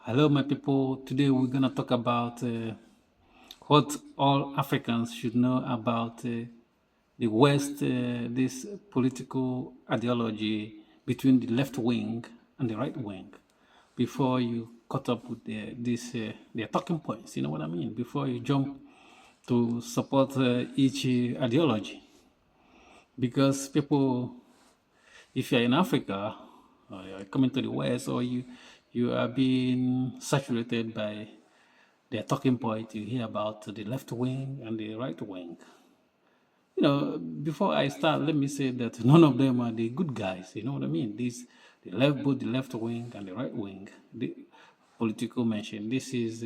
Hello, my people. Today we're going to talk about what all Africans should know about the West, this political ideology between the left wing and the right wing. Before you caught up with their talking points, you know what I mean? Before you jump to support each ideology. Because people, if you're in Africa, or you're coming to the West, or you are being saturated by their talking point, you hear about the left wing and the right wing. Before I start, let me say that none of them are the good guys. You know what I mean? Both the left wing and the right wing, the political mention. This is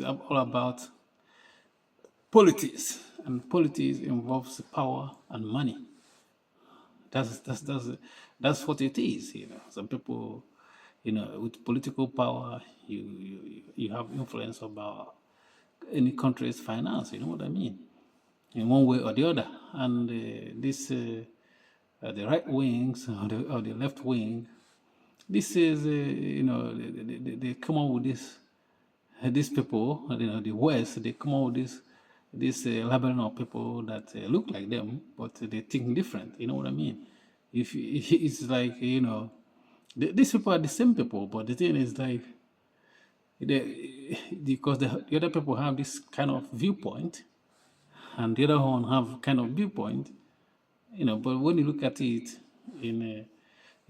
all about politics, and politics involves power and money. That's that's that's that's what it is. Some people, with political power, you have influence about any country's finance. You know what I mean? In one way or the other. And the right wings or the left wing, this is they come up with these people, the West, they come up with this labeling of people that look like them, but they think different. You know what I mean? If it's like these people are the same people, but the thing is like because the other people have this kind of viewpoint, and the other one have kind of viewpoint, But when you look at it in a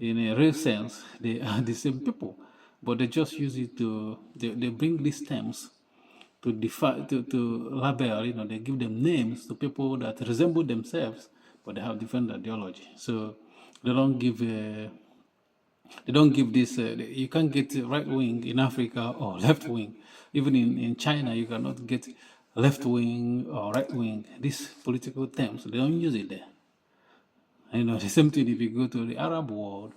in a real sense, they are the same people, but they just use it they bring these terms to define to label. They give them names to people that resemble themselves, but they have different ideology. So they don't give. They don't give this. You can't get right wing in Africa or left wing. Even in China, you cannot get left wing or right wing. These political terms, they don't use it there. The same thing if you go to the Arab world,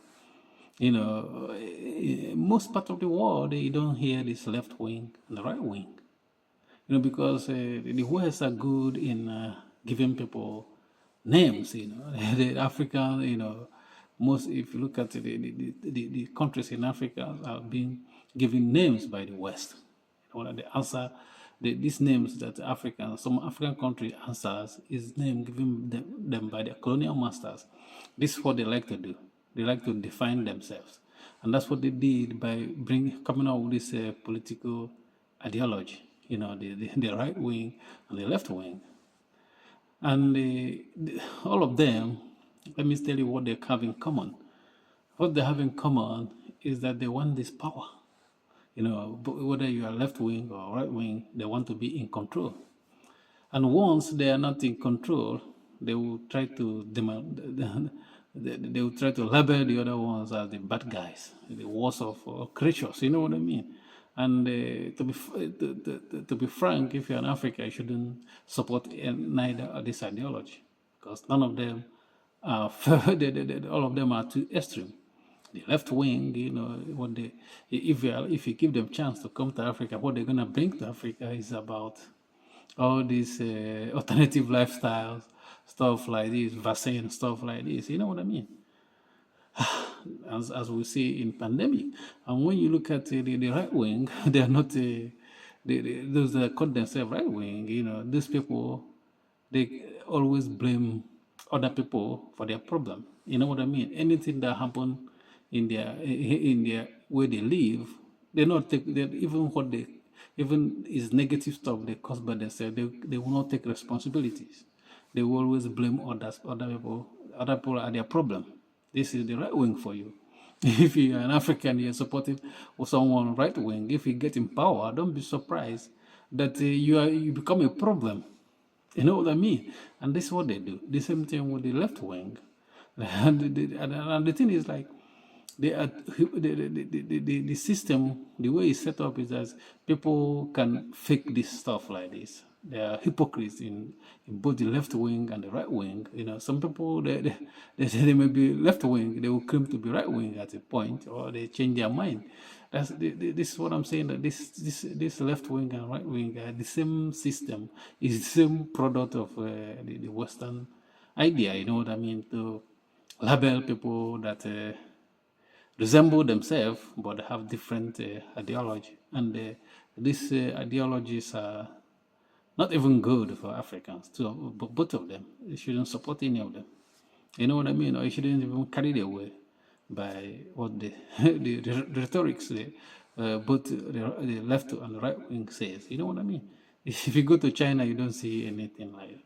most part of the world, you don't hear this left wing and the right wing. Because the West are good in giving people names. The African, most if you look at the countries in Africa are being given names by the West. The answer, these names that some African country answers is name given them by their colonial masters. This is what they like to do. They like to define themselves, and that's what they did by coming out with this political ideology. The right wing and the left wing, and all of them. Let me tell you what they have in common. What they have in common is that they want this power. Whether you are left wing or right wing, they want to be in control. And once they are not in control, they will try to demand, they will try to label the other ones as the bad guys, the worst of creatures. You know what I mean? And to be frank, if you're in Africa, you shouldn't support neither of this ideology, because none of them are all of them are too extreme. The left wing, what they if you give them chance to come to Africa, what they're gonna bring to Africa is about all these alternative lifestyles, stuff like this, vaccine, stuff like this. You know what I mean? As we see in pandemic. And when you look at the right wing, they are not those that call themselves right wing. These people, they always blame other people for their problem. You know what I mean? Anything that happen in their where they live, they not take they, even what they even is negative stuff they cause by themselves. They will not take responsibilities. They will always blame others, other people. Other people are their problem. This is the right wing for you. If you're an African, you're supporting someone right wing. If you get in power, don't be surprised that you become a problem. You know what I mean? And this is what they do. The same thing with the left wing. And the thing is like the system, the way it's set up is that people can fake this stuff like this. There are hypocrites in both the left wing and the right wing. Some people they say they may be left wing, they will claim to be right wing at a point, or they change their mind. This is what I'm saying, that this left wing and right wing are the same system, is the same product of the Western idea. You know what I mean? To label people that resemble themselves, but have different ideology. And these ideologies are not even good for Africans. So, both of them, you shouldn't support any of them. You know what I mean? Or you shouldn't even carry away by what the the rhetorics, both the left and the right wing says. You know what I mean? If you go to China, you don't see anything like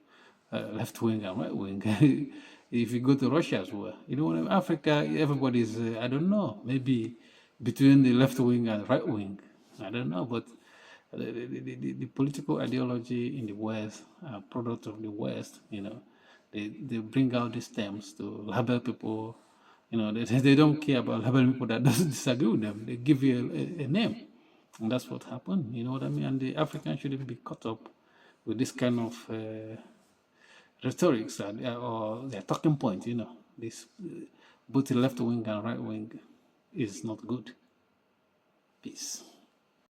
left wing and right wing. If you go to Russia as well, you know what I mean? Africa, everybody's, I don't know, maybe between the left wing and right wing. I don't know, but the political ideology in the West, product of the West, you know, they bring out these terms to label people. You know, they don't care about labeling people that doesn't disagree with them. They give you a name, and that's what happened. You know what I mean? And the Africans shouldn't be caught up with this kind of rhetorics or their talking point. You know, this both the left wing and right wing is not good. Peace.